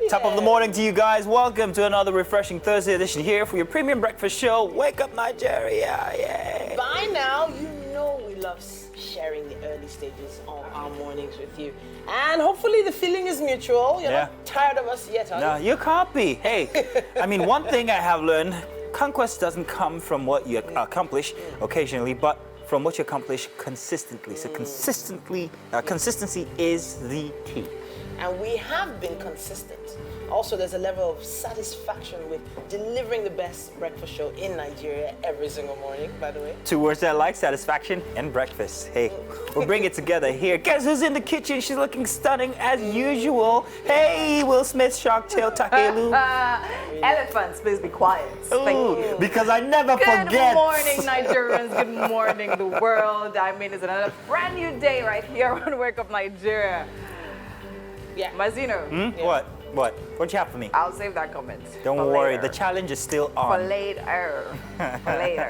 Top of the morning to you guys. Welcome to another refreshing Thursday edition here for your premium breakfast show. Wake up, Nigeria. Yay. By now, you know we love sharing the early stages of our mornings with you. And hopefully the feeling is mutual. You're not tired of us yet, are you? No, you can't be. Hey, I mean, one thing I have learned, conquest doesn't come from what you accomplish occasionally, but from what you accomplish consistently. So consistency is the key. And we have been consistent. Also, there's a level of satisfaction with delivering the best breakfast show in Nigeria every single morning, by the way. Two words that I like, satisfaction and breakfast. Hey, we'll bring it together here. Guess who's in the kitchen? She's looking stunning as usual. Hey, Will Smith, Shark Tail, Takelu. Elephants, please be quiet. Thank you. Because I never forget. Good morning, Nigerians. Good morning, the world. I mean, it's another brand new day right here on Wake Up Nigeria. Yeah. Mazino. Yeah. What you have for me? I'll save that comment. Don't worry, the challenge is still on. For later.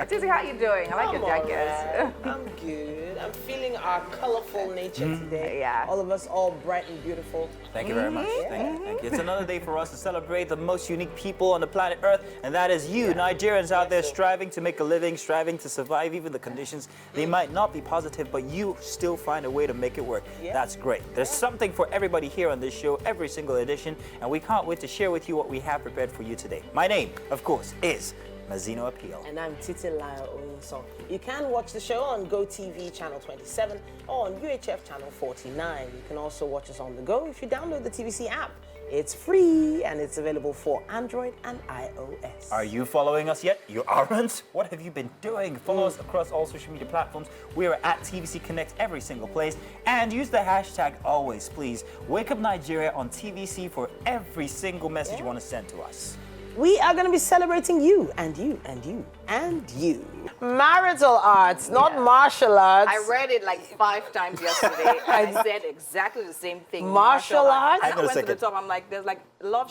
Tizzy, how you doing? I like your jacket. Right. I'm good. I'm feeling our colorful nature today. Yeah. All of us all bright and beautiful. Thank you very much. Thank you. It's another day for us to celebrate the most unique people on the planet Earth, and that is you, Nigerians out there striving to make a living, striving to survive even the conditions. They might not be positive, but you still find a way to make it work. That's great. There's something for everybody here on this show, every single edition, and we can't wait to share with you what we have prepared for you today. My name, of course, is Mazino Appeal. And I'm Titi Lyle Oyinso. You can watch the show on GOTV channel 27 or on UHF channel 49. You can also watch us on the go if you download the TVC app. It's free and it's available for Android and iOS. Are you following us yet? You aren't? What have you been doing? Follow us across all social media platforms. We are at TVC Connect every single place. And use the hashtag always, please. Wake Up Nigeria on TVC for every single message you want to send to us. We are going to be celebrating you and you and you and you. Marital arts, not martial arts. I read it like 5 times yesterday. I said exactly the same thing. Martial arts? I went to the top. I'm like, there's like, love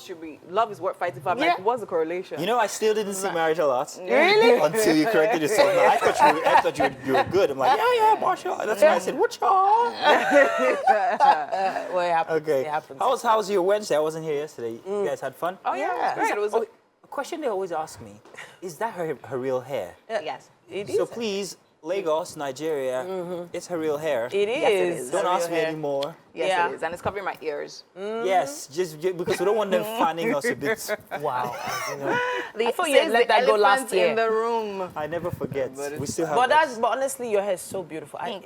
is worth fighting for. I'm like, what's the correlation? You know, I still didn't see martial arts. Really? Until you corrected yourself. No, I thought you were good. I'm like, yeah, martial arts. That's why I said, what y'all? Well, it happens. Okay. It happens. How was your Wednesday? I wasn't here yesterday. You guys had fun? Oh, yeah. It was great. A question they always ask me, is that her real hair? Yes. It is. So please, Lagos, Nigeria, it's her real hair. It is. Yes, it is. Don't ask me anymore. Yes, it is. And it's covering my ears. Yes, just because we don't want them fanning us a bit. Wow. You know. I thought you had let that go last year. in the room. I never forget. We still have But honestly, your hair is so beautiful. I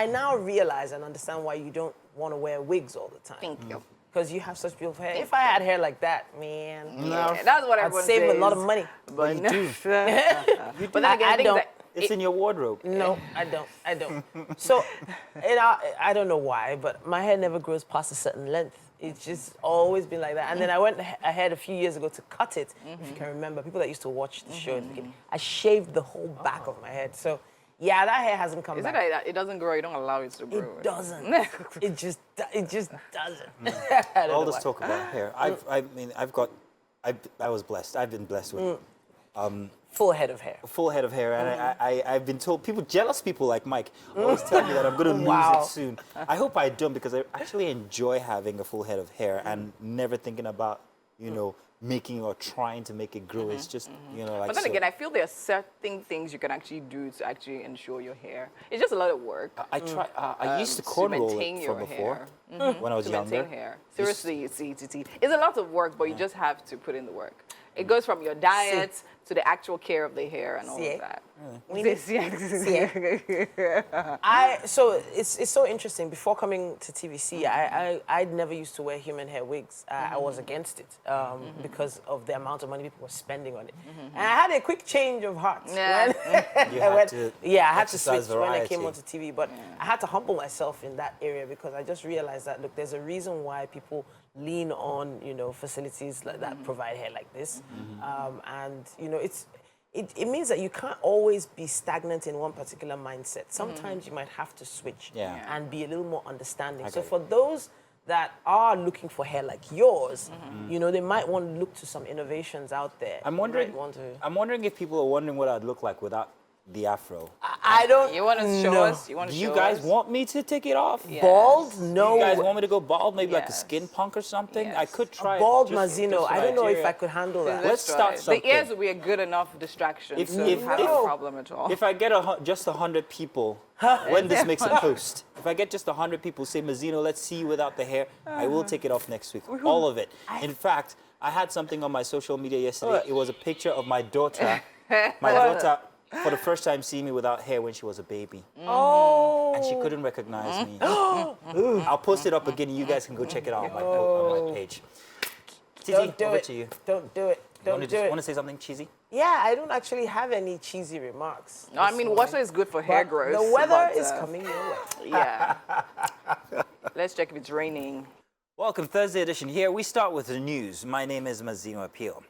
now realize and understand why you don't want to wear wigs all the time. Thank you. Because you have such beautiful hair. If I had hair like that, man, That's what I'd everyone save says. a lot of money. But you do. But then again, I think that It's in your wardrobe. No, I don't. So, I don't know why, but my hair never grows past a certain length. It's just always been like that. And then I went ahead a few years ago to cut it. If you can remember, people that used to watch the show, I shaved the whole back of my head. So, yeah, that hair hasn't come back. Is it like that? It doesn't grow. You don't allow it to grow. It doesn't. it just doesn't. All this talk about hair. I was blessed. I've been blessed with full head of hair. a full head of hair, and I've been told jealous people like Mike always tell me that I'm going to lose it soon. I hope I don't, because I actually enjoy having a full head of hair and never thinking about, making or trying to make it grow. It's just, like. But then again, I feel there are certain things you can actually do to actually ensure your hair. It's just a lot of work. I used to cornroll it from before when I was younger. Maintain hair. Seriously, it's a lot of work, but you just have to put in the work. It goes from your diet to the actual care of the hair and all of that. So it's so interesting. Before coming to TVC, I never used to wear human hair wigs. I was against it because of the amount of money people were spending on it. And I had a quick change of heart. I had to switch when I came onto TV, but I had to humble myself in that area because I just realized that, look, there's a reason why people lean on, facilities like that provide hair like this. And, it means that you can't always be stagnant in one particular mindset. Sometimes you might have to switch and be a little more understanding. So for those that are looking for hair like yours, they might want to look to some innovations out there. I'm wondering if people are wondering what I'd look like without the afro. I don't. You want to show us? You want Do to you show guys us? want me to take it off? Yes. Bald? No. You guys want me to go bald? Maybe like a Yes. skin punk or something? I Yes. could try Bald it. just Mazino. for I don't know if Nigeria. I could handle that. Let's start something. The ears will be a good enough distraction, If- so if- you have if- no problem at all. If I get just 100 people, when this makes a post, if I get just 100 people say, Mazzino, let's see you without the hair, I will take it off next week. All of it. In fact, I had something on my social media yesterday. It was a picture of my daughter. My daughter, for the first time, seeing me without hair when she was a baby. Oh. And she couldn't recognize me. I'll post it up again. You guys can go check it out on my page. Titi, Don't do over it. to you. Don't do it. Don't do it. Want to say something cheesy? Yeah, I don't actually have any cheesy remarks. No, I mean, water is good for hair growth. The weather but, is coming your way. Yeah. Let's check if it's raining. Welcome, Thursday edition here. We start with the news. My name is Mazino Appeal.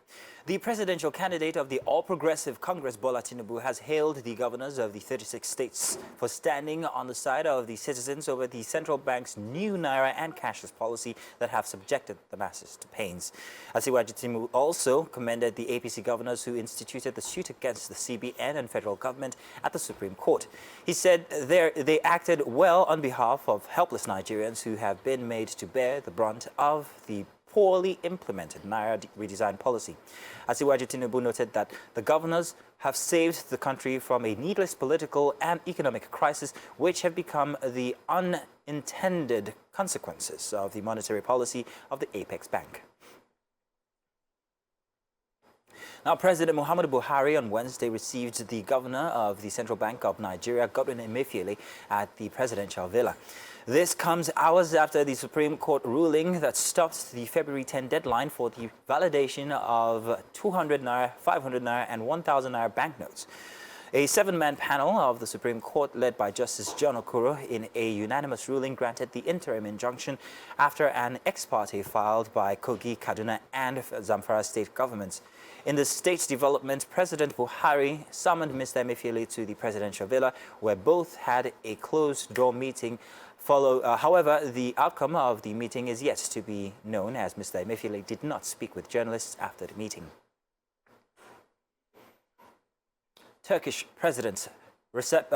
The presidential candidate of the All Progressive Congress, Bola Tinubu, has hailed the governors of the 36 states for standing on the side of the citizens over the central bank's new naira and cashless policy that have subjected the masses to pains. Asiwaju Tinubu also commended the APC governors who instituted the suit against the CBN and federal government at the Supreme Court. He said they acted well on behalf of helpless Nigerians who have been made to bear the brunt of the poorly implemented Naira redesign policy. Asiwaju Tinubu noted that the governors have saved the country from a needless political and economic crisis, which have become the unintended consequences of the monetary policy of the Apex Bank. Now, President Muhammadu Buhari on Wednesday received the governor of the Central Bank of Nigeria, Godwin Emefiele, at the presidential villa. This comes hours after the Supreme Court ruling that stopped the February 10 deadline for the validation of 200 naira, 500 naira, and 1,000 naira banknotes. A seven-man panel of the Supreme Court, led by Justice John Okoro, in a unanimous ruling granted the interim injunction after an ex parte filed by Kogi, Kaduna, and Zamfara state governments. In the state's development, President Buhari summoned Mr. Emefiele to the presidential villa, where both had a closed-door meeting. However, the outcome of the meeting is yet to be known, as Mr. Emefiele did not speak with journalists after the meeting. Turkish President Recep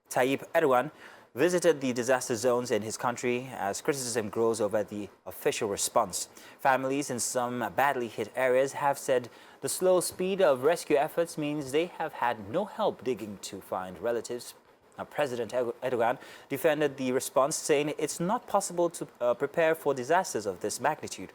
Tayyip Erdogan visited the disaster zones in his country as criticism grows over the official response. Families in some badly hit areas have said the slow speed of rescue efforts means they have had no help digging to find relatives. Now, President Erdogan defended the response, saying it's not possible to prepare for disasters of this magnitude.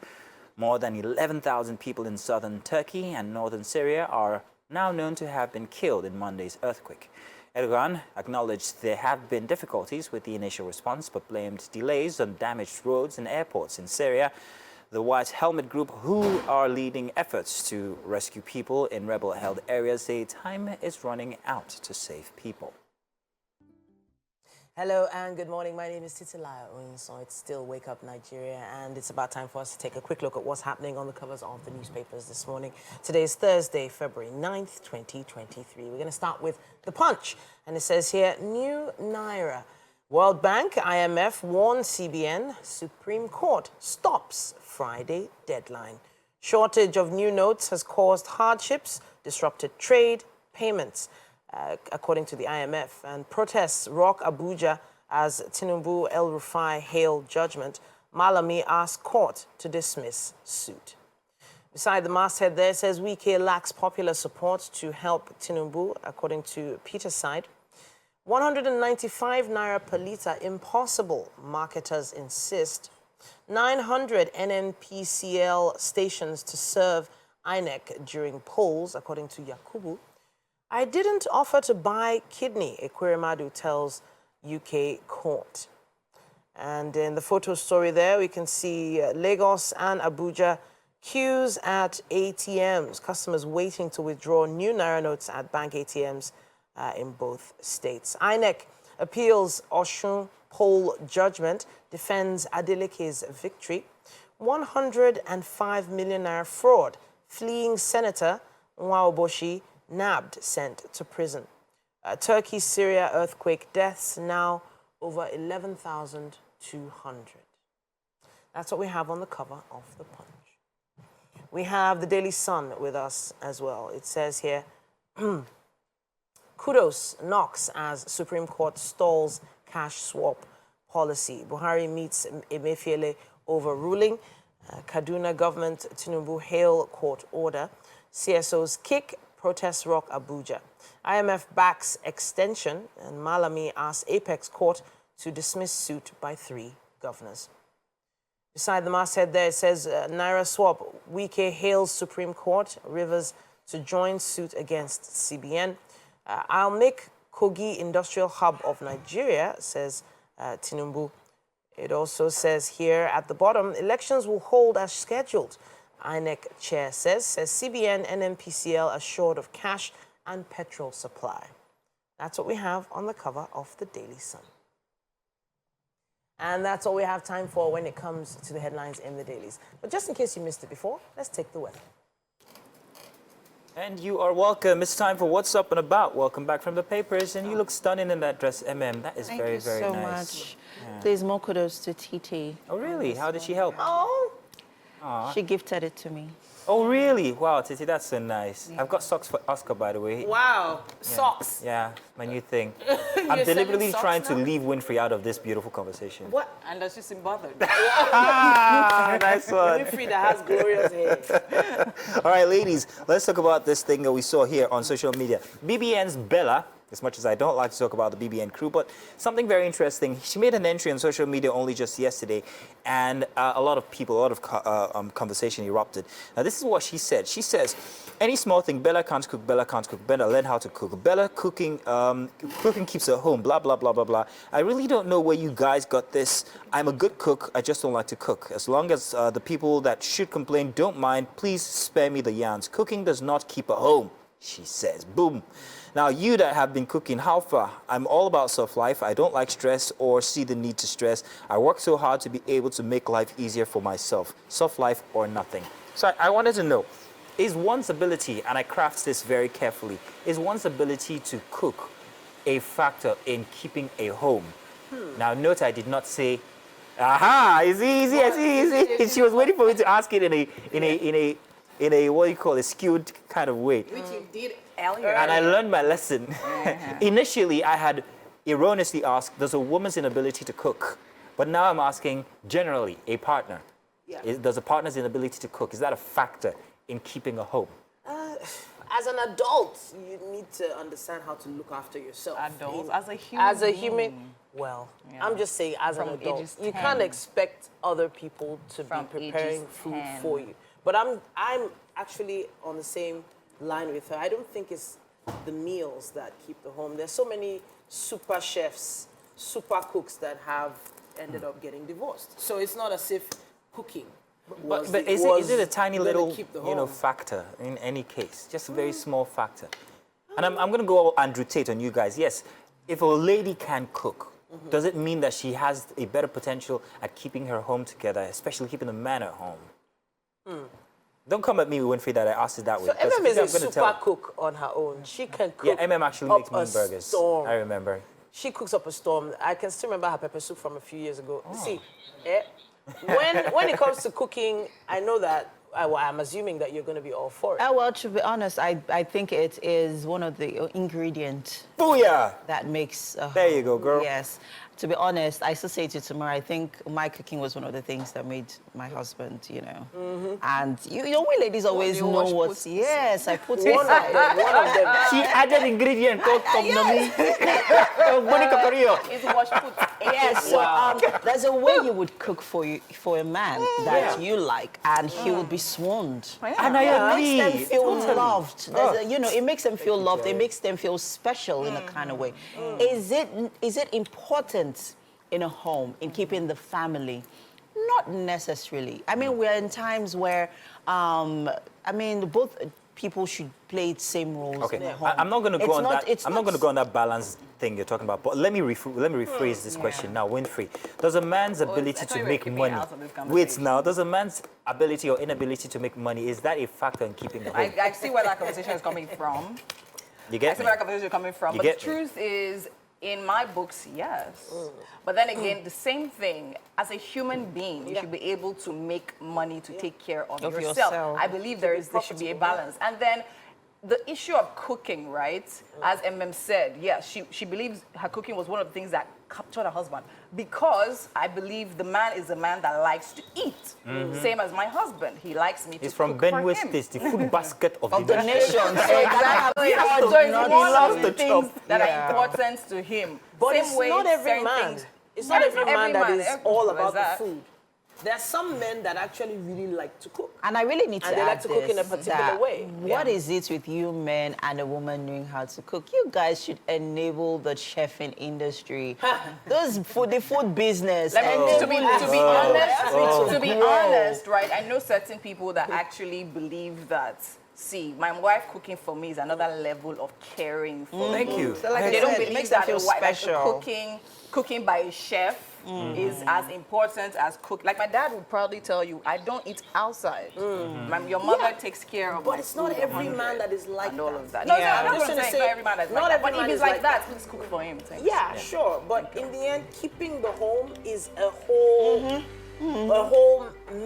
More than 11,000 people in southern Turkey and northern Syria are now known to have been killed in Monday's earthquake. Erdogan acknowledged there have been difficulties with the initial response, but blamed delays on damaged roads and airports in Syria. The White Helmet Group, who are leading efforts to rescue people in rebel-held areas, say time is running out to save people. Hello and good morning. My name is Titilaya Oyinson. It's still Wake Up Nigeria, and it's about time for us to take a quick look at what's happening on the covers of the newspapers this morning. Today is Thursday, February 9th, 2023. We're going to start with The Punch, and it says here, New Naira. World Bank, IMF warn CBN, Supreme Court stops Friday deadline. Shortage of new notes has caused hardships, disrupted trade, payments. According to the IMF, and protests rock Abuja as Tinubu El-Rufai hail judgment. Malami asked court to dismiss suit. Beside the masthead there, it says Wike lacks popular support to help Tinubu, according to Peter's side. 195 naira per litre, impossible, marketers insist. 900 NNPCL stations to serve INEC during polls, according to Yakubu. I didn't offer to buy kidney, Ekweremadu tells UK court. And in the photo story there, we can see Lagos and Abuja queues at ATMs, customers waiting to withdraw new Naira notes at bank ATMs in both states. INEC appeals Osun poll judgment, defends Adeleke's victory. 105 million Naira fraud, fleeing Senator Nwaoboshi nabbed, sent to prison. Turkey, Syria earthquake deaths now over 11,200. That's what we have on the cover of The Punch. We have the Daily Sun with us as well. It says here, Kudos knocks as Supreme Court stalls cash swap policy. Buhari meets Emefiele over ruling. Kaduna government Tinubu hail court order. CSOs kick, protests rock Abuja. IMF backs extension, and Malami asks Apex Court to dismiss suit by 3 governors. Beside the masthead there, it says Naira swap. Wike hails Supreme Court. Rivers to join suit against CBN. I'll make Kogi industrial hub of Nigeria, says Tinubu. It also says here at the bottom, elections will hold as scheduled. INEC chair says CBN and NPCL assured of cash and petrol supply. That's what we have on the cover of the Daily Sun. And that's all we have time for when it comes to the headlines in the dailies. But just in case you missed it before, let's take the weather. And you are welcome. It's time for What's Up and About. Welcome back from the papers. And you look stunning in that dress, MM. That is very, very nice. Thank you so much. Yeah. Please, more kudos to TT. Oh, really? How did she help? Oh, she gifted it to me. Oh, really? Wow, Titi, that's so nice. Yeah. I've got socks for Oscar, by the way. Wow, socks. Yeah, my new thing. I'm deliberately trying to leave Winfrey out of this beautiful conversation. What? And does she seem bothered? Nice one. Winfrey that has glorious hair. All right, ladies, let's talk about this thing that we saw here on social media. BBNs Bella, as much as I don't like to talk about the BBN crew, but something very interesting. She made an entry on social media only just yesterday, and a lot of conversation erupted. Now, this is what she said. She says, any small thing, Bella can't cook, Bella can't cook, Bella learn how to cook. Bella cooking keeps her home, blah, blah, blah, blah, blah. I really don't know where you guys got this. I'm a good cook, I just don't like to cook. As long as the people that should complain don't mind, please spare me the yarns. Cooking does not keep a home, she says. Boom. Now, you that have been cooking, how far? I'm all about soft life. I don't like stress or see the need to stress. I work so hard to be able to make life easier for myself. Soft life or nothing. So I wanted to know, is one's ability, and I craft this very carefully, is one's ability to cook a factor in keeping a home? Now, note I did not say, aha, it's easy, it's easy. She was waiting for me to ask it in a what do you call it, skewed kind of way. Which you did earlier. And I learned my lesson. Initially, I had erroneously asked, does a woman's inability to cook? But now I'm asking, generally, a partner. Yeah. Does a partner's inability to cook, is that a factor in keeping a home? As an adult, you need to understand how to look after yourself. Adults, as a human. As a human. Well, yeah. I'm just saying, as an adult, you can't expect other people to be preparing food for you. But I'm actually on the same line with her. I don't think it's the meals that keep the home. There's so many super chefs, super cooks that have ended up getting divorced. So it's not as if cooking. But is it a tiny little factor in any case? Just a very small factor. And I'm going to go Andrew Tate on you guys. Yes, if a lady can cook, does it mean that she has a better potential at keeping her home together, especially keeping the man at home? Don't come at me, Winfrey, that I asked it that way. So MM is a super cook on her own. She can cook. Yeah, MM actually makes mean burgers. Storm. I remember. She cooks up a storm. I can still remember her pepper soup from a few years ago. See, when it comes to cooking, I know that I'm assuming that you're going to be all for it. Well, to be honest, I think it is one of the ingredients that makes there you go, girl. Yes. To be honest, I still say to Tamara, I think my cooking was one of the things that made my husband, you know. And you know, we ladies always know what. Yes, I put one of them. She added ingredient called tomnomi. It's wash put. Yes. So there's a way you would cook for a man that you like, and he will be swooned. And I agree. It makes them feel loved. You know, it makes them feel loved. It makes them feel special in a kind of way. Is it important in a home, in keeping the family? Not necessarily. I mean, we're in times where, both people should play the same roles in the home. I'm not going to go on that. I'm not going to go on that balance thing you're talking about. But let me rephrase this question now, Winfrey. Does a man's ability to make money? Wait now. Does a man's ability or inability to make money, is that a factor in keeping the home? I see where that conversation is coming from. You get I see where that conversation is coming from. But the truth is, in my books, yes. But then again, the same thing, as a human being, you should be able to make money to take care of yourself. I believe there should be a balance. And then the issue of cooking, right? As said, yeah, she believes her cooking was one of the things that captured her husband, because I believe the man is a man that likes to eat. Same as my husband, he likes me to He's from cook Benue for him. State, the food basket of the nation. Exactly. to- So it's not one love of the the things chop. that are important to him. But Same it's way not every certain man. things- It's not every man that is all every- about the that. food. There are some men that actually really like to cook. And I really need to And they add like to cook in a this, particular that way. What is it with you men and a woman knowing how to cook? You guys should enable the chefing industry. The food business. Let me, to be honest, to be grow. honest, right? I know certain people that actually believe that. See, my wife cooking for me is another level of caring for me. Thank you. So like I They don't said, it believe makes them that feel a wife, like, special. cooking by a chef is as important as cook. Like my dad would probably tell you, I don't eat outside. Your mother takes care of. But my it's not food every 100 man that is like and all that. of that. Yeah. No, I'm I'm just not gonna saying say, not every man that's not like that. every But if man he's is like like that, that. please cook for him. Thanks. Yeah, sure. But in the end, keeping the home is a whole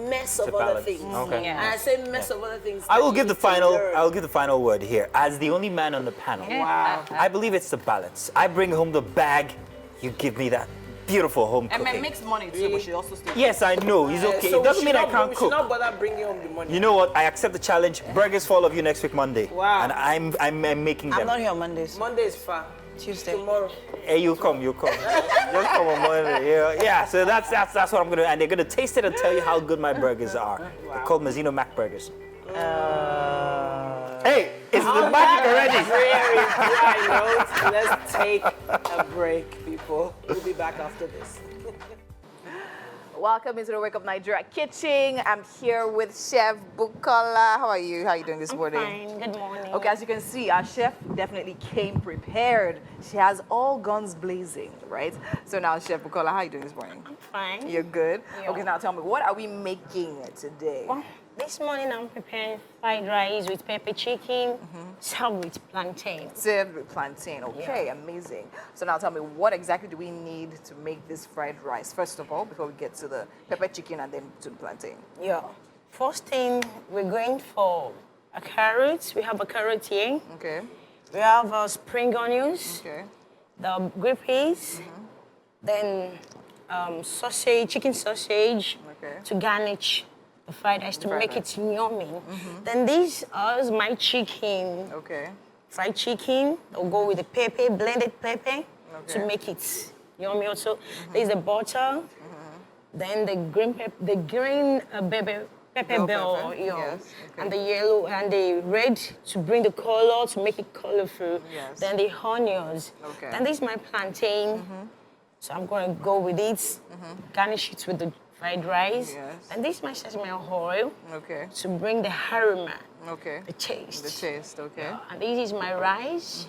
mess of a other balance. things. Okay. Yeah. And I say mess of other things. I will that give you the need to final. learn. I will give the final word here. As the only man on the panel, Wow. I believe it's the balance. I bring home the bag. You give me that beautiful home And cooking. man makes money too, but she also still. Yes, I know. He's okay. So It doesn't we mean I should can't we should cook. not bother bringing home the money. You know what? I accept the challenge. Burgers for all of you next week Monday. Wow. And I'm making them. I'm not here on Mondays. Monday is far. Tuesday. Tomorrow. Hey, you come. Just come on Monday. Yeah. So that's what I'm gonna. And they're gonna taste it and tell you how good my burgers are. They're called Mazzino Mac burgers. Hey, it's the magic already. Very dry note. Let's take a break, people. We'll be back after this. Welcome into the Wake Up Nigeria kitchen. I'm here with Chef Bukola. How are you? How are you doing this morning? Fine. Good morning. Okay, as you can see, our chef definitely came prepared. She has all guns blazing, right? So now, Chef Bukola, how are you doing this morning? Fine. You're good? Yeah. Okay, now tell me, what are we making today? Well, this morning I'm preparing fried rice with pepper chicken, served with plantain. Served with plantain. Okay, amazing. So now tell me, what exactly do we need to make this fried rice? First of all, before we get to the pepper chicken and then to the plantain. Yeah. First thing, we're going for a carrot. We have a carrot here. Okay. We have spring onions, Okay. the green peas, then sausage, chicken sausage Okay. to garnish the fried rice to Fried make rice. it yummy. Then this is my chicken. Okay. Fried chicken. I'll go with the pepper, blended pepper, Okay. to make it yummy. Also, there's the butter. Then the green pepper Bell bell, pepper, yeah, yes, okay. and the yellow and the red to bring the color to make it colorful. Yes. Then the onions. Okay. Then this is my plantain. So I'm gonna go with it. Garnish it with the fried rice. Yes. And this is my sesame oil Okay. to bring the aroma, Okay. the taste. The taste, okay. And this is my rice,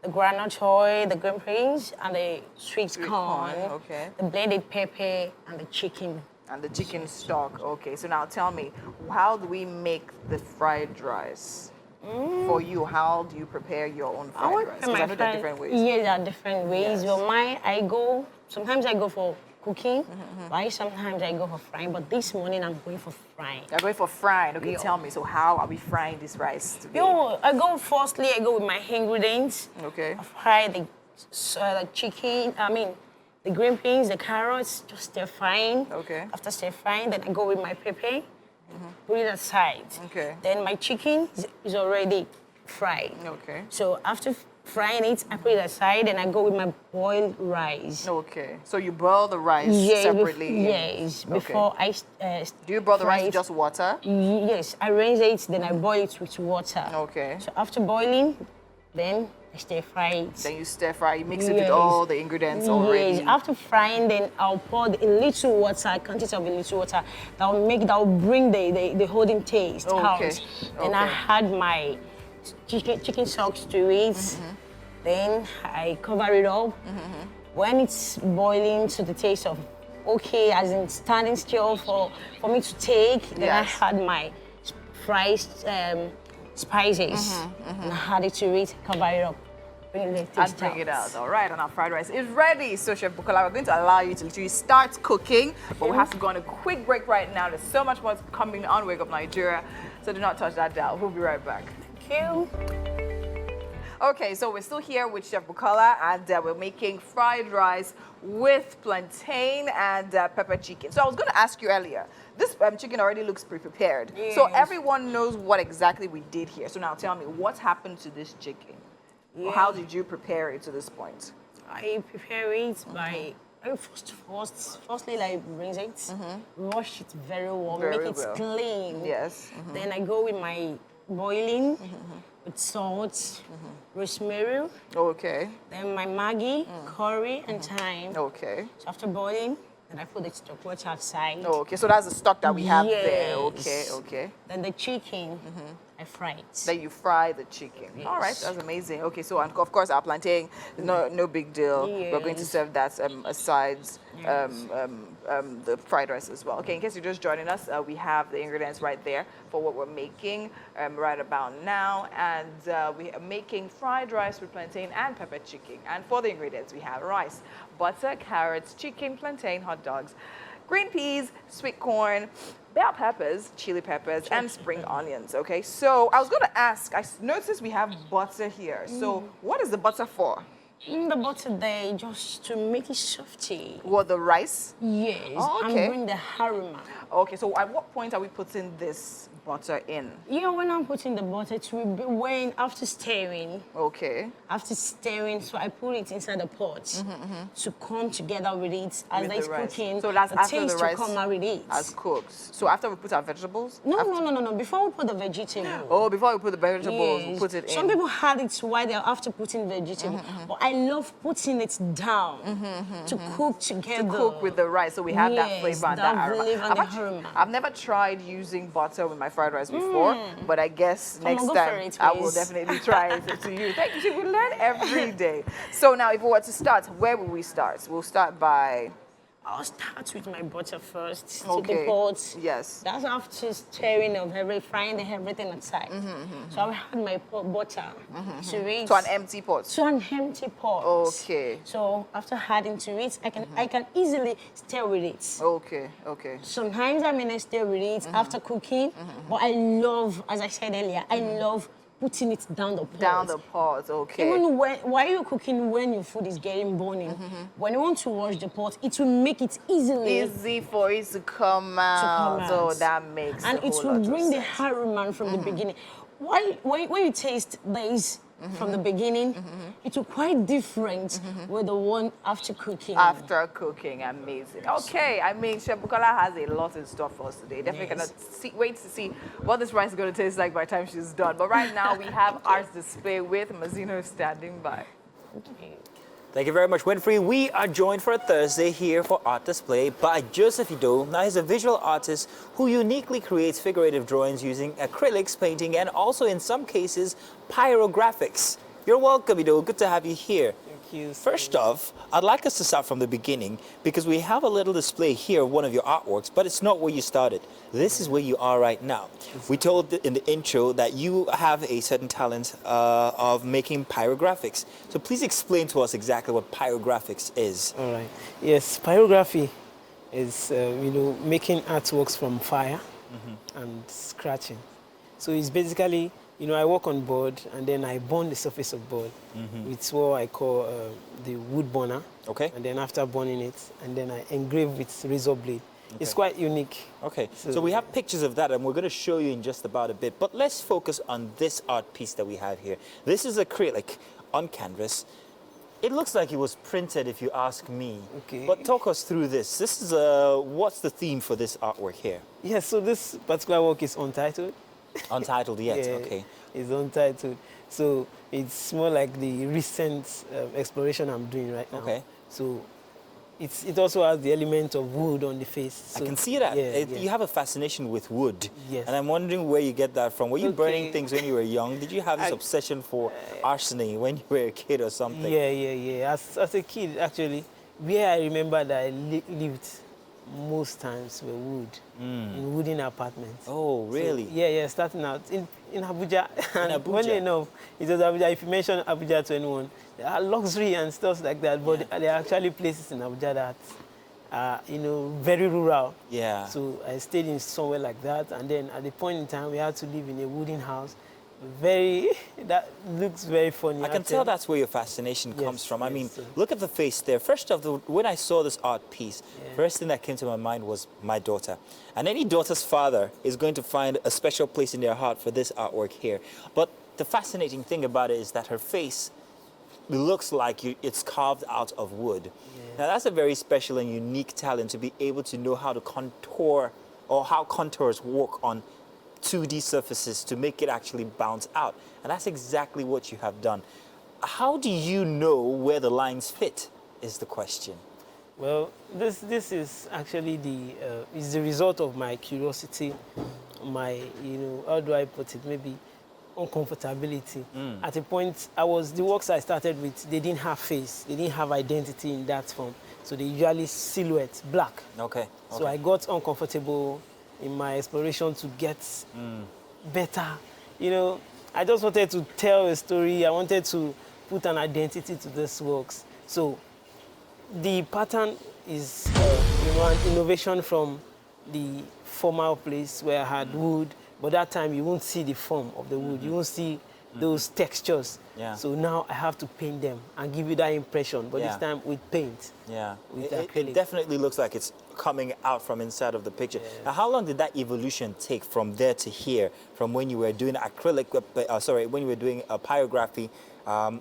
the groundnut oil, the green beans, and the sweet corn, corn, okay. the blended pepper, and the chicken. And the chicken stock. Okay, so now tell me, how do we make the fried rice? For you, how do you prepare your own fried rice? Because I know there are different ways. Yeah, there are different ways. Yes. Well, sometimes I go for cooking, right? Sometimes I go for frying, but this morning I'm going for frying. You're going for frying. Okay, Yeah. tell me, so how are we frying this rice today? I go with my ingredients. Okay. I fry the chicken, the green beans, the carrots, just stir frying. Okay. After stir frying, then I go with my pepper, put it aside. Okay. Then my chicken is already fried. Okay. So after frying it, I put it aside, and I go with my boiled rice. Okay. So you boil the rice separately? Yes, before I Do you boil the rice fry in it. just water? Yes, I rinse it, then I boil it with water. Okay. So after boiling, then I stir fry it. Then you stir fry, you mix it with Yes. all the ingredients already. Yes, after frying, then I'll pour a little water, a quantity of a little water that will bring the holding taste out. Okay, Then I okay. add my chicken socks to it. Then I cover it up. When it's boiling to the taste of okay, as in standing still for me to take, then Yes. I add my fried spices and I add it to it, cover it up. Bring the taste And bring it out. All right, and our fried rice is ready. So, Chef Bukola, we're going to allow you to literally start cooking, but we have to go on a quick break right now. There's so much more coming on Wake Up Nigeria, so do not touch that dial. We'll be right back. Thank you. Okay, so we're still here with Chef Bukola, and we're making fried rice with plantain and pepper chicken. So I was going to ask you earlier, this chicken already looks pre-prepared. Yes. So everyone knows what exactly we did here. So now tell me, what happened to this chicken? Yeah. How did you prepare it to this point? I prepare it by firstly like rinse it, wash it very well, Very make it well. clean. Yes. Then I go with my boiling with salt, rosemary, Okay. then my Maggi, curry, and thyme. Okay. So after boiling, then I put the stock water outside. Okay, so that's the stock that we have there. Yes. Okay, okay. Then the chicken, I fry it. Then you fry the chicken. Yes. All right, that's amazing. Okay, so and of course our plantain, no big deal. We're going to Yes. serve that aside Yes. the fried rice as well. Okay, in case you're just joining us, we have the ingredients right there for what we're making right about now, and we are making fried rice with plantain and pepper chicken. And for the ingredients, we have rice, butter, carrots, chicken, plantain, hot dogs, green peas, sweet corn, bell peppers, chili peppers, and spring onions. Okay, so I was going to ask, I noticed we have butter here. So what is the butter for? The butter there just to make it softy. What, the rice? Yes, Oh, and okay. bring the haruma. Okay, so at what point are we putting this butter in? Yeah, when I'm putting the butter, it will be when after stirring. Okay. So I put it inside the pot to come together with it as With it's the rice. cooking. So that's the after the taste rice to come out with it. as cooked. So after we put our vegetables? No, After- no. Before we put the vegetable. Oh, before we put the vegetables, we Yes. put it in. Some people had it while they're after putting vegetable, but I love putting it down to cook together. Cook with the rice, so we have that Yes, flavor and that that aroma. flavor and I've, the actually- aroma. I've never tried using butter with my fried rice before, but I guess Come on, next go time for it, I will please. definitely try it to you. Thank you. We learn every day. So now, if we were to start, where will we start? We'll start by. I'll start with my butter first. To Okay. the pot. Yes. That's after stirring of frying everything outside. So I had my butter to it. To an empty pot. To an empty pot. Okay. So after adding to it, I can easily stir with it. Okay. Okay. Sometimes I may not stir with it after cooking, but I love, as I said earlier, I love putting it down the pot. Down the pot. Okay. Even while you're cooking, when your food is getting burning, when you want to wash the pot, it will make it Easy for it to come out. out. So that makes and a it whole will lot bring of the sense. haruma from the beginning. When you taste this from the beginning, it will quite different with the one after cooking. After cooking, amazing. Okay, I mean, Chef Bukola has a lot in store for us today. Definitely Yes. cannot wait to see what this rice is going to taste like by the time she's done. But right now, we have art display with Mazino standing by. Okay. Thank you very much, Winfrey. We are joined for a Thursday here for Art Display by Joseph Ido. Now, he's a visual artist who uniquely creates figurative drawings using acrylics, painting, and also, in some cases, pyrographics. You're welcome, Ido. Good to have you here. Thank you. First off, I'd like us to start from the beginning because we have a little display here of one of your artworks, but it's not where you started. This is where you are right now. We told in the intro that you have a certain talent of making pyrographics. So please explain to us exactly what pyrographics is. All right. Yes, pyrography is making artworks from fire and scratching. So it's basically, I work on board and then I burn the surface of board with what I call the wood burner. Okay. And then after burning it, and then I engrave with razor blade. It's quite unique. Okay, so we have pictures of that and we're going to show you in just about a bit. But let's focus on this art piece that we have here. This is acrylic on canvas. It looks like it was printed, if you ask me. Okay. But talk us through this. This is what's the theme for this artwork here? Yes, so this particular work is untitled. Untitled yet, Yeah, okay. It's untitled. So it's more like the recent exploration I'm doing right now. Okay. So it also has the element of wood on the face. So, I can see that. Yeah, You have a fascination with wood. Yes. And I'm wondering where you get that from. Were you burning Okay. things when you were young? Did you have this obsession for arsenic when you were a kid or something? Yeah. As a kid, actually, where I remember that I lived most times were wood, in wooden apartments. Oh, really? So, yeah, starting out in Abuja. And Abuja. funny enough, it was Abuja. If you mention Abuja to anyone, there are luxury and stuff like that, but there are actually places in Abuja that are, very rural. Yeah. So I stayed in somewhere like that, and then at the point in time, we had to live in a wooden house. that looks very funny. I can tell that's where your fascination comes from. I mean, look at the face there. First off, when I saw this art piece, first thing that came to my mind was my daughter. And any daughter's father is going to find a special place in their heart for this artwork here. But the fascinating thing about it is that her face looks like it's carved out of wood. Now, that's a very special and unique talent to be able to know how to contour or how contours work on 2D surfaces to make it actually bounce out. And that's exactly what you have done. How do you know where the lines fit is the question. Well, this is actually is the result of my curiosity, my, how do I put it, maybe uncomfortability. At a point, the works I started with, they didn't have face, they didn't have identity in that form. So they usually silhouette, black. Okay. So I got uncomfortable in my exploration to get better. I just wanted to tell a story. I wanted to put an identity to these works. So the pattern is, an innovation from the former place where I had wood, but that time you won't see the form of the wood. You won't see those textures. Yeah. So now I have to paint them and give you that impression, but this time with paint. Yeah. With it definitely looks like it's coming out from inside of the picture. Now, how long did that evolution take from there to here, from when you were doing acrylic, when you were doing a pyrography,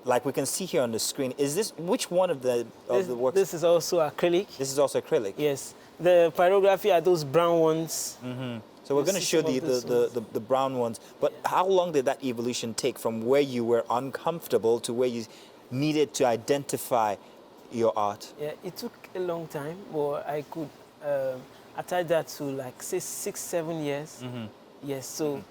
like we can see here on the screen? Is this, which one of the works? This is also acrylic. This is also acrylic? Yes. The pyrography are those brown ones. So we're going to show the brown ones. But how long did that evolution take from where you were uncomfortable to where you needed to identify your art? Yeah, it took a long time, but I could attach that to like 6, 7 years. Yes, so.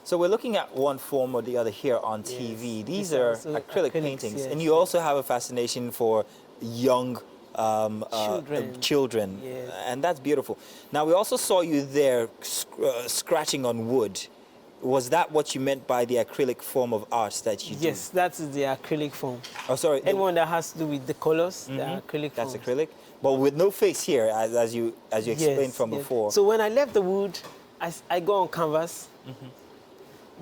So we're looking at one form or the other here on TV. These are acrylic paintings. Yes, and you also have a fascination for young children. Yes. And that's beautiful. Now, we also saw you there scratching on wood. Was that what you meant by the acrylic form of art that you do? Yes, that is the acrylic form. Oh, sorry. Anyone that has to do with the colors, the acrylic That's forms. acrylic? But with no face here, as you explained from before. So when I left the wood, I go on canvas.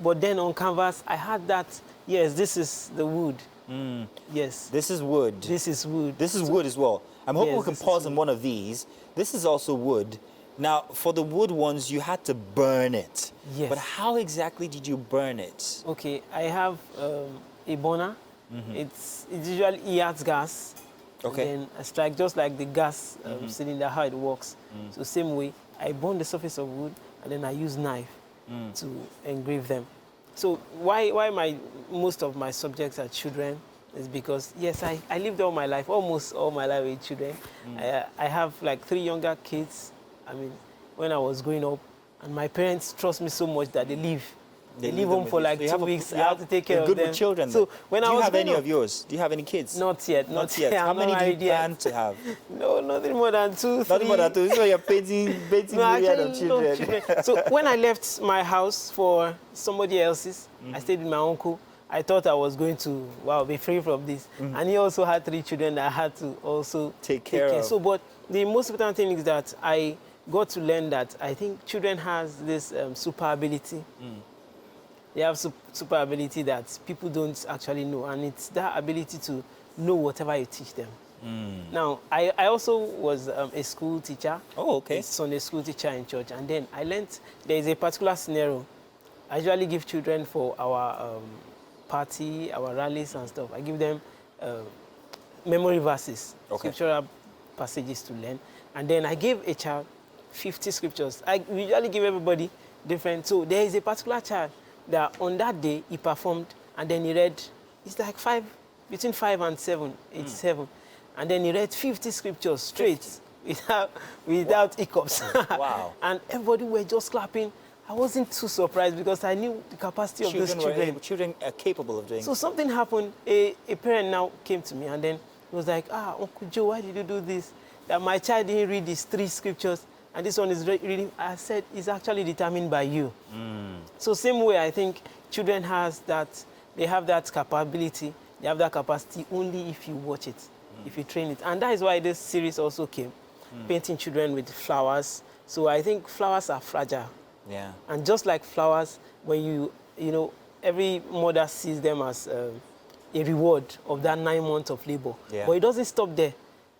But then on canvas, I had that, yes, this is the wood. Yes. This is wood. This is wood. This is wood as well. I'm hoping we can pause on one of these. This is also wood. Now, for the wood ones, you had to burn it. Yes. But how exactly did you burn it? Okay, I have a burner. It's usually earth gas. Okay. And then I strike just like the gas cylinder, how it works. So same way, I burn the surface of wood, and then I use knife to engrave them. So why most of my subjects are children is because, yes, I lived all my life, almost all my life with children. I have like 3 younger kids. I mean, when I was growing up, and my parents trust me so much that they leave. They leave home for like 2 weeks. I have to take care of them. Good with children. So when do you have any of yours? Do you have any kids? Not yet. Not yet. How many do you plan to have? No, nothing more than 2, 3. Nothing more than 2. So you're painting myriad of children. So when I left my house for somebody else's, I stayed with my uncle. I thought I was going to, be free from this. And he also had 3 children that I had to also take care of. So, but the most important thing is that I got to learn that I think children has this super ability. They have super ability that people don't actually know, and it's that ability to know whatever you teach them. Now, I also was a school teacher. Oh, okay. A Sunday school teacher in church, and then I learned there is a particular scenario. I usually give children for our party, our rallies and stuff. I give them memory verses, scriptural passages to learn, and then I gave a child 50 scriptures. I usually give everybody different. So there is a particular child that on that day he performed, and then he read, it's like between 5 and 7, age 7. And then he read 50 scriptures straight without hiccups. Wow. And everybody were just clapping. I wasn't too surprised because I knew the capacity of those children. Children are capable of doing. So something happened. A parent now came to me, and then he was like, Uncle Joe, why did you do this? That my child didn't read these 3 scriptures, and this one is reading. I said, it's actually determined by you. So same way, I think children have that capability. They have that capacity only if you watch it, if you train it. And that is why this series also came, painting children with flowers. So I think flowers are fragile. Yeah. And just like flowers, when you every mother sees them as a reward of that 9 months of labor. Yeah. But it doesn't stop there.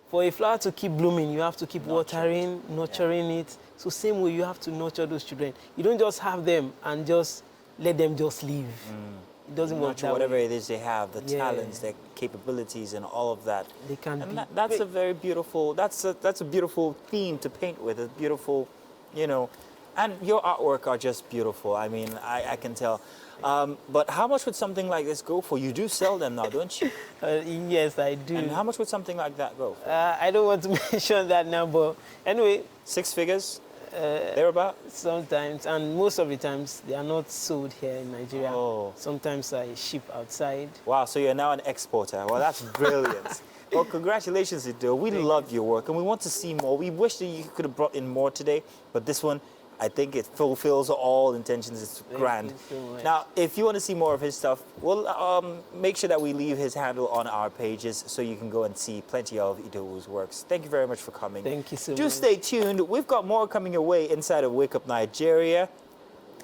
For a flower to keep blooming, you have to keep watering, nurturing it. So same way, you have to nurture those children. You don't just have them and just let them just live. It doesn't work Nurture that whatever way. it is they have, the talents, their capabilities, and all of that. They can and be that's great. a very beautiful. That's a beautiful theme to paint with. A beautiful, you know, and your artwork are just beautiful. I mean, I can tell. But how much would something like this go for? You do sell them now, don't you? Yes, I do. And how much would something like that go for? I don't want to mention that now, but anyway, 6 figures, thereabout. sometimes, and most of the times, they are not sold here in Nigeria. Oh. Sometimes I ship outside. Wow, so you're now an exporter. Well, that's brilliant. Well, congratulations, Ido. We love your work, and we want to see more. We wish that you could have brought in more today, but this one, I think it fulfills all intentions. It's grand. you so much. Now, if you want to see more of his stuff, we'll make sure that we leave his handle on our pages so you can go and see plenty of Ido's works. Thank you very much for coming. Thank you so Do much. stay tuned. We've got more coming your way inside of Wake Up Nigeria.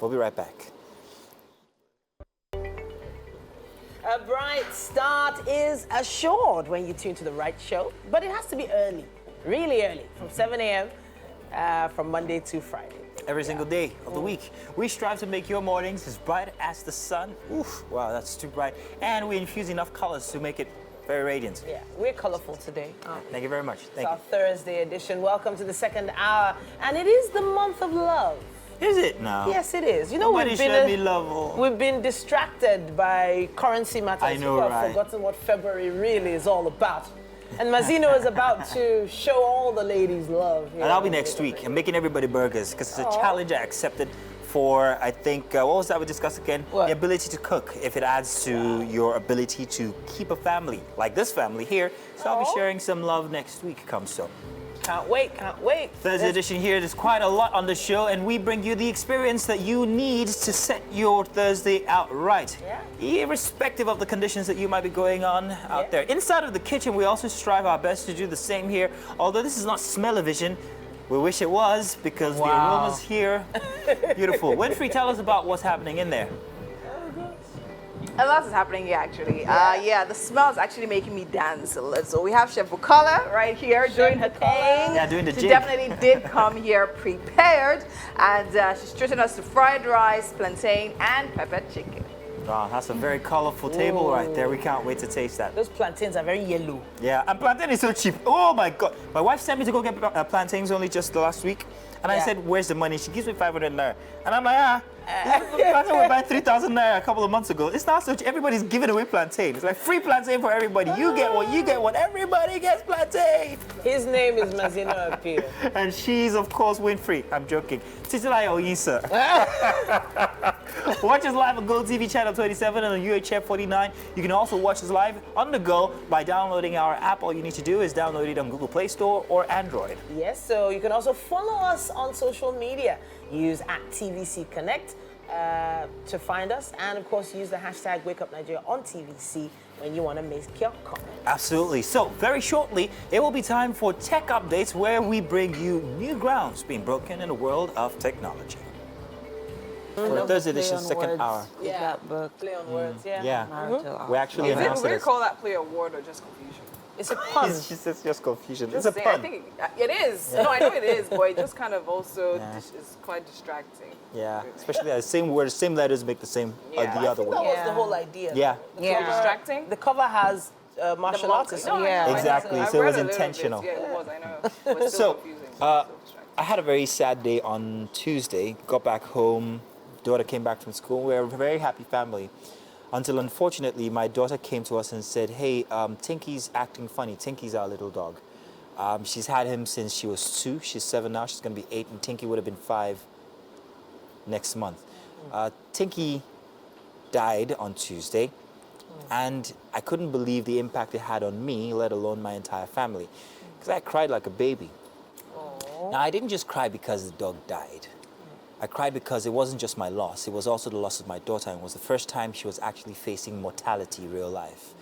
We'll be right back. A bright start is assured when you tune to the right show, but it has to be early, really early, from 7 a.m. From Monday to Friday. Every single day of the week. We strive to make your mornings as bright as the sun. Oof, wow, that's too bright. And we infuse enough colors to make it very radiant. Yeah, we're colorful today. Thank you very much. It's Thank our you. Thursday edition. Welcome to the second hour. And it is the month of love. Is it now? Yes, it is. You know, Nobody showed me love. we've been distracted by currency matters. I know, People right? have forgotten what February really is all about. And Mazino is about to show all the ladies love. And I'll be next week. I'm making everybody burgers because it's a challenge I accepted for, I think, what was that we discussed again? What? The ability to cook, if it adds to your ability to keep a family, like this family here. So I'll be sharing some love next week, come so. Can't wait, can't wait. Thursday edition here, there's quite a lot on the show, and we bring you the experience that you need to set your Thursday out right. Yeah. Irrespective of the conditions that you might be going on out there. Inside of the kitchen, we also strive our best to do the same here. Although this is not smell-o-vision, we wish it was because the aromas here, beautiful. Winfrey, tell us about what's happening in there. A lot is happening here, actually. Yeah, the smell is actually making me dance a little. So we have Chef Bukola right here doing her thing. Yeah, doing the She jig. definitely did come here prepared, and she's treating us to fried rice, plantain, and pepper chicken. Wow, that's a very colorful table right there. We can't wait to taste that. Those plantains are very yellow. Yeah, and plantain is so cheap. Oh my God. My wife sent me to go get plantains only just last week. And I said, where's the money? She gives me 500 naira. And I'm like, plantain we bought 3,000 naira a couple of months ago. It's not so cheap. Everybody's giving away plantain. It's like free plantain for everybody. You get one. Everybody gets plantain. His name is Mazino Appeal. And she's, of course, Winfrey. I'm joking. Titilai Oyisa. Watch us live on GOTV channel 27 and on UHF 49. You can also watch us live on the go by downloading our app. All you need to do is download it on Google Play Store or Android. Yes, so you can also follow us on social media. Use @TVC Connect to find us, and of course use the hashtag #WakeUpNigeria on TVC when you want to make your comment. Absolutely. So very shortly, it will be time for tech updates where we bring you new grounds being broken in the world of technology. For the Thursday edition, second hour. Yeah, That book. play on words, yeah. Yeah. We actually Is it, announced would you it. call that play a word or just confusion? It's a pun. She says just confusion. It's Just a saying, I pun. think it is. No, I know it is, but it just kind of also is quite distracting. Yeah. Especially the same words, same letters make the same Yeah. the other That one. was the whole idea. Yeah. So distracting? The cover has martial artists. No, I know, Yeah. I know. Exactly, I've so it was read a little bit. intentional. Yeah, it was, I know. It was So, still confusing. Still distracting. I had a very sad day on Tuesday. Got back home. Daughter came back from school. We're a very happy family. Until unfortunately, my daughter came to us and said, hey, Tinky's acting funny. Tinky's our little dog. She's had him since she was 2. She's 7 now. She's going to be 8. And Tinky would have been 5 next month. Tinky died on Tuesday. And I couldn't believe the impact it had on me, let alone my entire family. Because I cried like a baby. Now, I didn't just cry because the dog died. I cried because it wasn't just my loss, it was also the loss of my daughter, and it was the first time she was actually facing mortality, real life.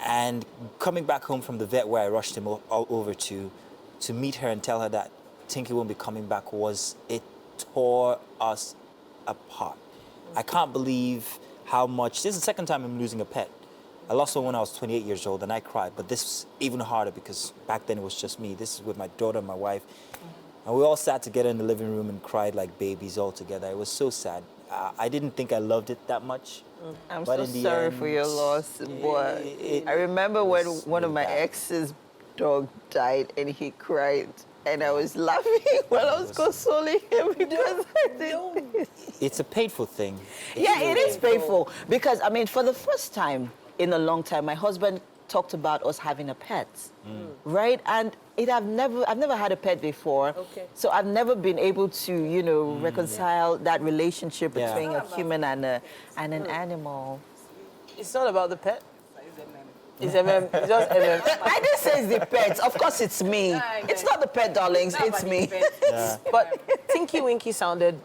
And coming back home from the vet where I rushed him all over to meet her and tell her that Tinky won't be coming back it tore us apart. I can't believe how much. This is the second time I'm losing a pet. I lost one when I was 28 years old, and I cried. But this is even harder because back then it was just me. This is with my daughter and my wife. And we all sat together in the living room and cried like babies all together. It was so sad. I didn't think I loved it that much. I'm but so in the sorry end, for your loss, boy. I remember when one of my ex's dog died and he cried. And I was laughing while I was consoling him because I did this. It's a painful thing. Yeah, it is painful. Because, I mean, for the first time in a long time, my husband talked about us having a pet, right? And I've never had a pet before. Okay. So I've never been able to, you know, reconcile that relationship between a human and an animal. It's not about the pet. It's it's just I didn't say it's the pets. Of course, it's me. It's not the pet, darlings. It's me. Yeah. But Tinky Winky sounded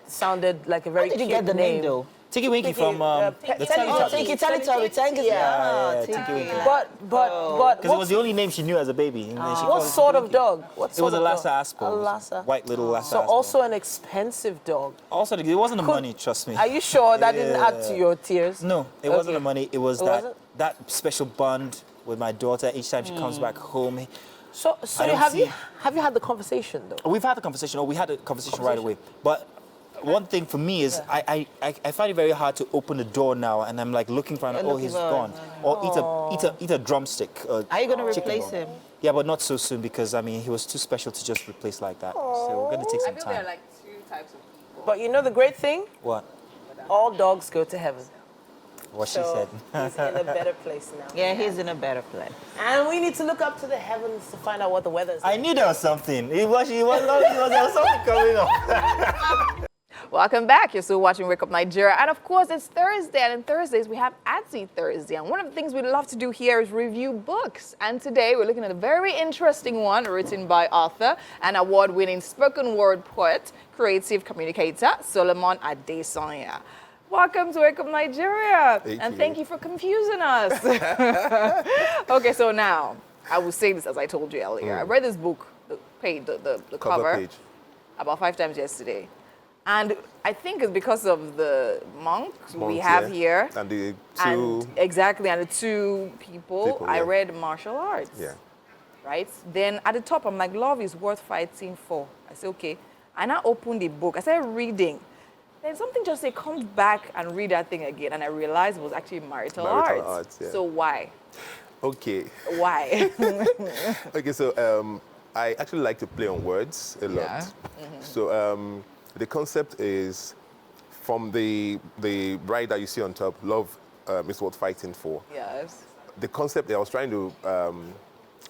like a very Where did you cute get the name, though? Tinky Winky from the Teletubbies. Tinky, Teletubbies. Thank you. Yeah, Tinky Winky. But Because it was the only name she knew as a baby. And then she what called it sort Tinky of dog? What It sort was a of Lhasa dog? Apso. A Lhasa. White little Lhasa So Apso. also an expensive dog. Also, it wasn't the money, trust me. Are you sure that didn't add to your tears? No, it wasn't Okay. the money. It was It wasn't? that special bond with my daughter each time she comes back home. So I don't have you see- had the conversation though? We've had the conversation, or we had a conversation right away. But one thing for me is I find it very hard to open the door now, and I'm like looking for him, oh, he's gone. Or eat a drumstick. Are you going to chicken replace bone. him? Yeah, but not so soon because, I mean, he was too special to just replace like that. So we're going to take I some feel there time. are like two types of people. But you know the great thing? What? All dogs go to heaven. What she So said. he's in a better place now. Yeah, he's in a better place. And we need to look up to the heavens to find out what the weather is. I knew there was something. There was something coming up. Welcome back. You're still watching Wake Up Nigeria. And of course, it's Thursday. And on Thursdays, we have Auntie Thursday. And one of the things we love to do here is review books. And today, we're looking at a very interesting one written by author and award-winning spoken word poet, creative communicator, Solomon Adesanya. Welcome to Wake Up Nigeria. Thank you for confusing us. Okay, so now, I will say this as I told you earlier. I read this book, the cover page. about 5 times yesterday. And I think it's because of the monks we Monks, have yeah. here. And the And two. exactly, and the two people, I yeah. read martial arts. Yeah. Right? Then at the top, I'm like, love is worth fighting for. I say, okay. And I opened the book. I started reading. Then something just said, come back and read that thing again. And I realized it was actually marital arts. Yeah. So why? Okay. Why? Okay, so I actually like to play on words a lot. Yeah. So the concept is from the right that you see on top, love is worth fighting for. Yes. The concept, I was trying to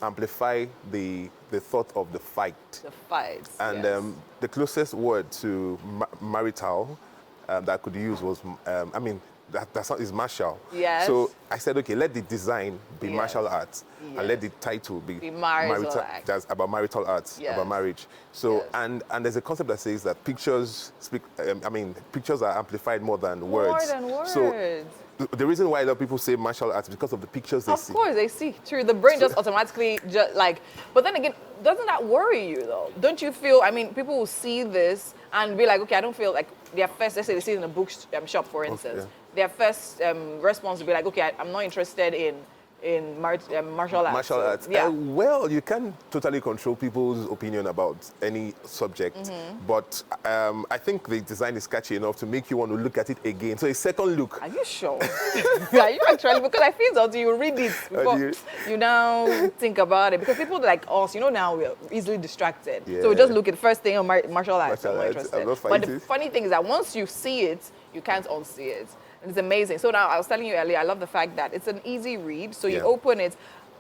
amplify the thought of the fight. The fights. And yes. the closest word to marital that I could use was, I mean, that's not, is martial. Yes. So I said, okay, let the design be Yes. martial arts, Yes. and let the title be marital act. That's about marital arts, Yes. about marriage. So Yes. and there's a concept that says that pictures speak. I mean, pictures are amplified more than words. More than words. So the reason why a lot of people say martial arts is because of the pictures they Of see. course, they see. True. The brain just automatically, like, but then again, doesn't that worry you, though? Don't you feel, I mean, people will see this and be like, okay, I don't feel like their first, let's say they see it in a book shop, for instance. yeah. Their first response will be like, okay, I'm not interested in martial arts. Martial arts. Yeah. Well, you can't totally control people's opinion about any subject, but I think the design is catchy enough to make you want to look at it again. So a second look. Are you sure? Are you actually? Because I feel until you read it before you now think about it. Because people like us, you know, now we're easily distracted. So we just look at the first thing on martial arts. I'm not interested. But the funny thing is that once you see it, you can't unsee it. And it's amazing. So now I was telling you earlier, I love the fact that it's an easy read. So you Yeah. open it,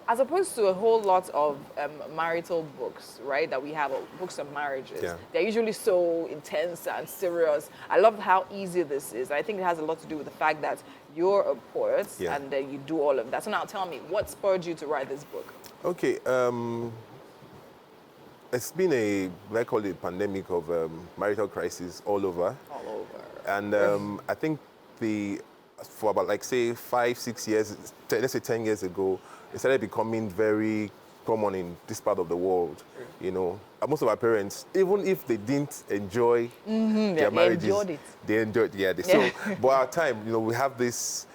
as opposed to a whole lot of marital books, right, that we have, books of marriages. Yeah. They're usually so intense and serious. I love how easy this is. I think it has a lot to do with the fact that you're a poet Yeah. and you do all of that. So now tell me, what spurred you to write this book? Okay. It's been I call it a pandemic of marital crisis all over. All over. And I think for about, like, say, 5, 6 years, let's say 10 years ago, it started becoming very common in this part of the world. You know, most of our parents, even if they didn't enjoy their marriages, they enjoyed it. So, but our time, you know, we have this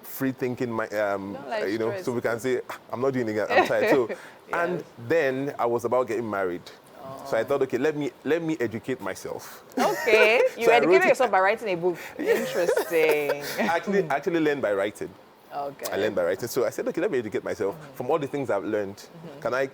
free thinking, you know, so we can say, I'm not doing it, I'm tired. So, and then I was about getting married. So I thought, okay, let me educate myself. Okay, you educated yourself by writing a book. Interesting. I actually learned by writing. Okay. I learned by writing. So I said, okay, let me educate myself from all the things I've learned. Can I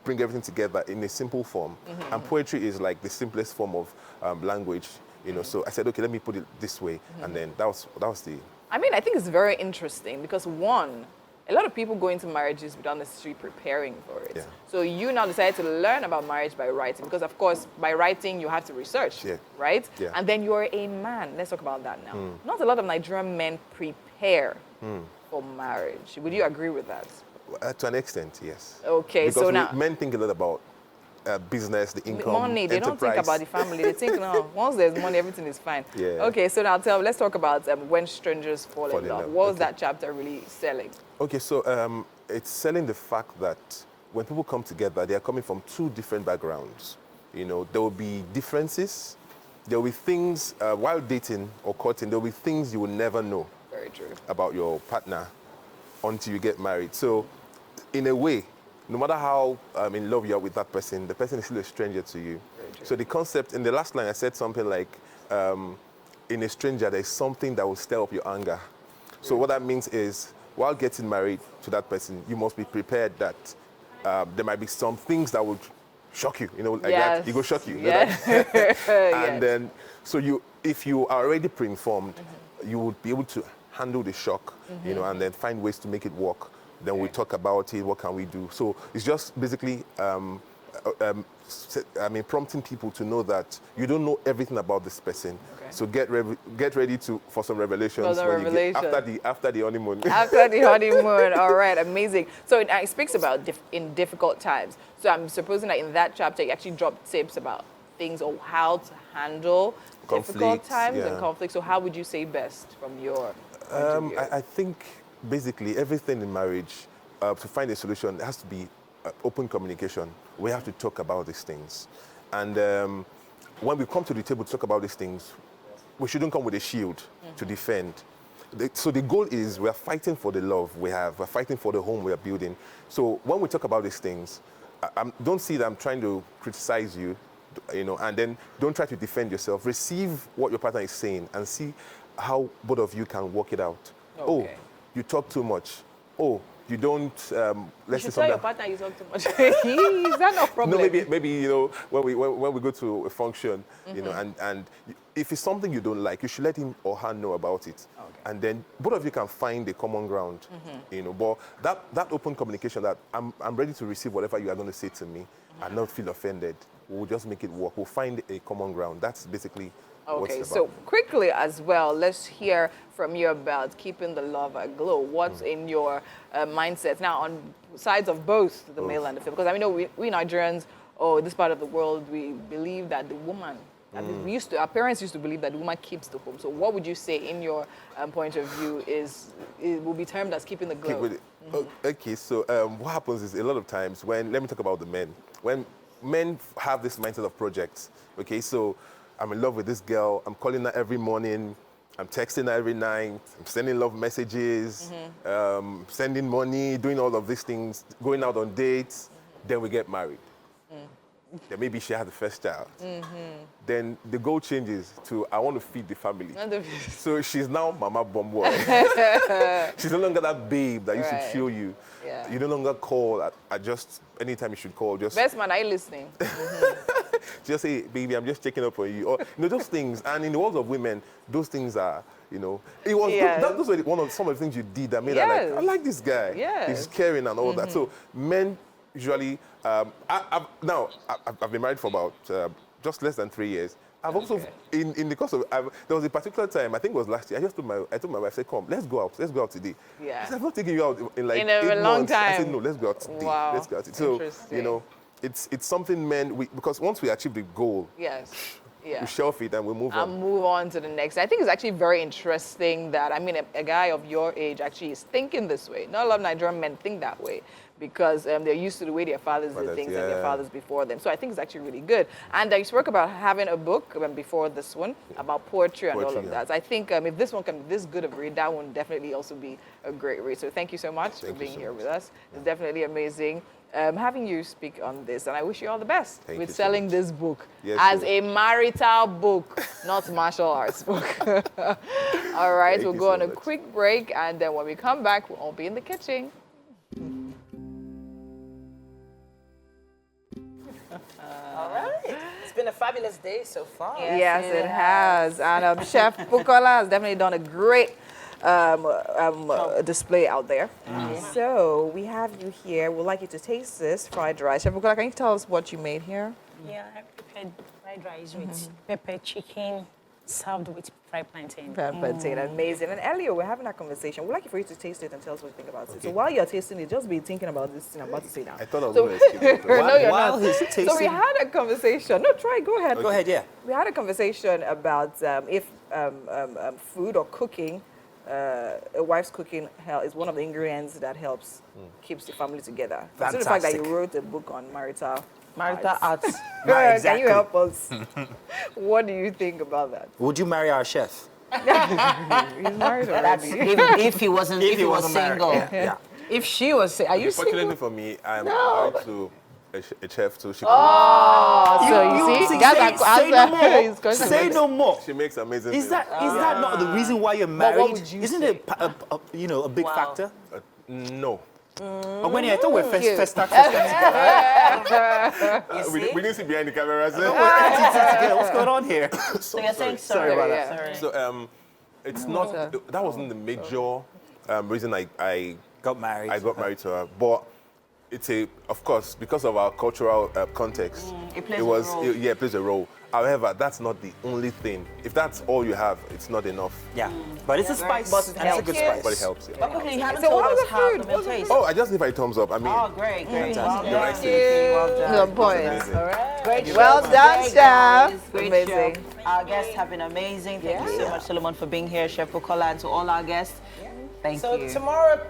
bring everything together in a simple form? And poetry is like the simplest form of language, you know. So I said, okay, let me put it this way, and then that was the. I mean, I think it's very interesting because one, a lot of people go into marriages without necessarily preparing for it. Yeah. So you now decided to learn about marriage by writing because, of course, by writing you have to research, right? Yeah. And then you're a man. Let's talk about that now. Not a lot of Nigerian men prepare for marriage. Would you agree with that? To an extent, yes. Okay, because so now men think a lot about business, the income, money. They don't think about the family. They think, no, once there's money, everything is fine. Yeah. Okay, so now let's talk about when strangers fall in love. What was that chapter really selling? Okay, so it's selling the fact that when people come together, they are coming from two different backgrounds. You know, there will be differences. There will be things, while dating or courting, there will be things you will never know. Very true. About your partner until you get married. So, in a way, no matter how in love you are with that person, the person is still a stranger to you. So the concept, in the last line I said something like, in a stranger, there's something that will stir up your anger. So what that means is, while getting married to that person, you must be prepared that there might be some things that would shock you, you know, like that. It will shock you. Yes. And then, so if you are already pre-informed, you would be able to handle the shock, you know, and then find ways to make it work. Then we talk about it, what can we do? So it's just basically, prompting people to know that you don't know everything about this person. Okay. So get ready for some revelations after the honeymoon. After the honeymoon, all right, amazing. So it speaks about in difficult times. So I'm supposing that in that chapter, you actually dropped tips about things or how to handle difficult times and conflict. So how would you say best from your point of view? I think basically everything in marriage, to find a solution, has to be open communication. We have to talk about these things. And when we come to the table to talk about these things, we shouldn't come with a shield to defend. So the goal is we're fighting for the love we have. We're fighting for the home we are building. So when we talk about these things, don't see that I'm trying to criticize you, you know, and then don't try to defend yourself. Receive what your partner is saying and see how both of you can work it out. Okay. Oh, you talk too much. Oh, you don't. You should tell your partner you talk too much. Is that no problem? No, maybe you know when we go to a function, you know, and if it's something you don't like, you should let him or her know about it, and then both of you can find a common ground, you know. But that open communication, that I'm ready to receive whatever you are going to say to me, and not feel offended. We'll just make it work. We'll find a common ground. That's basically. Okay, so quickly as well, let's hear from you about keeping the love aglow. What's in your mindset now on sides of both the male and the female? Because I know we Nigerians, this part of the world, we believe that the woman, our parents used to believe that the woman keeps the home. So what would you say in your point of view it will be termed as keeping the glow? Okay, so what happens is a lot of times let me talk about the men. When men have this mindset of projects, okay, so I'm in love with this girl. I'm calling her every morning. I'm texting her every night. I'm sending love messages, sending money, doing all of these things, going out on dates. Then we get married. Then maybe she has the first child. Then the goal changes to, I want to feed the family. So she's now Mama Bomboy. She's no longer that babe that used to chill you. Yeah. You no longer call at just anytime you should call. Just best man, are you listening? Just say, baby, I'm just checking up on you. Or, you know, those things. And in the world of women, those things are, you know, those were some of the things you did that made her like, I like this guy. Yes. He's caring and all that. So men usually, I've been married for about just less than 3 years. I've also, in the course of, there was a particular time, I think it was last year, I told my wife, I said, come, let's go out today. Yeah. I said, I'm not taking you out in like in a 8 long months. time. I said, no, let's go out today. Wow. Let's go out today. So, you know, it's something men, because once we achieve the goal, we shelf it and we move on. And move on to the next. I think it's actually very interesting that, I mean, a guy of your age actually is thinking this way. Not a lot of Nigerian men think that way because they're used to the way their fathers did things and their fathers before them. So I think it's actually really good. And you spoke about having a book before this one about poetry and all of that. So I think if this one can be this good of a read, that one definitely also be a great read. So thank you so much for being here with us. It's definitely amazing. Having you speak on this, and I wish you all the best with selling this book as a marital book, not martial arts book. All right, we'll go on a quick break, and then when we come back, we'll all be in the kitchen. All right. It's been a fabulous day so far. Yes, it has. And Chef Bukola has definitely done a great display out there. So we have you here. We'd like you to taste this fried rice. Chef Bukola, can you tell us what you made here? Yeah, I prepared fried rice with pepper chicken served with fried plantain. Fried plantain, amazing. And earlier we're having that conversation. We'd like you for you to taste it and tell us what you think about it. So while you're tasting it, just be thinking about this thing I'm about to say now. I thought I was going to skip it. No, you're While not. he's tasting... So we had a conversation. No, try. Go ahead. Go ahead, yeah. We had a conversation about if food or cooking, a wife's cooking is one of the ingredients that helps keeps the family together. Consider the fact that you wrote a book on marital arts. Right, Can you help us? What do you think about that? Would you marry our chef? He's married already. If he wasn't, if he was single. Yeah. If she was, are you Fortunately single? for me, I'm married to a chef, so she So you see, that's say no more. Say no more. she makes amazing Is things. that not the reason why you're what married? would you Isn't say? it a big factor? No. When I thought we're first together. We didn't see behind the cameras. What's going on here? So you're saying Sorry about that. Sorry. So it's not. That wasn't the major reason I Got married. I got married to her, but it's of course, because of our cultural context, It plays a role. It plays a role. However, that's not the only thing. If that's all you have, it's not enough. Yeah, but it's a spice. But And it's a good spice. But it helps. Yeah. But quickly, you haven't So told what was us the how food? the What was meal the tastes. Oh, I just give a thumbs up. I mean, Oh, great. Well You're done. excellent. Well done. Good point. amazing. All right. Great Well show. done, Great chef. guys. Great Amazing. show. Our guests have been amazing. Thank you so much, Solomon, for being here, Chef Bukola, and to all our guests. Thank So you. tomorrow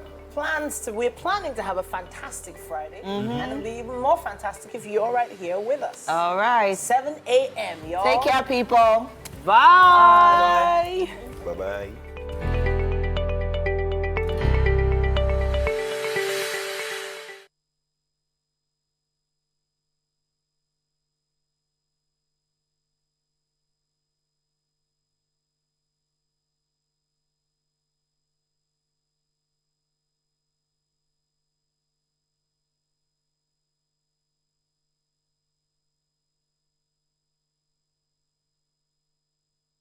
we're planning to have a fantastic Friday, and it'll be even more fantastic if you're right here with us. All right. 7 a.m. y'all. Take care, people. Bye. Bye bye.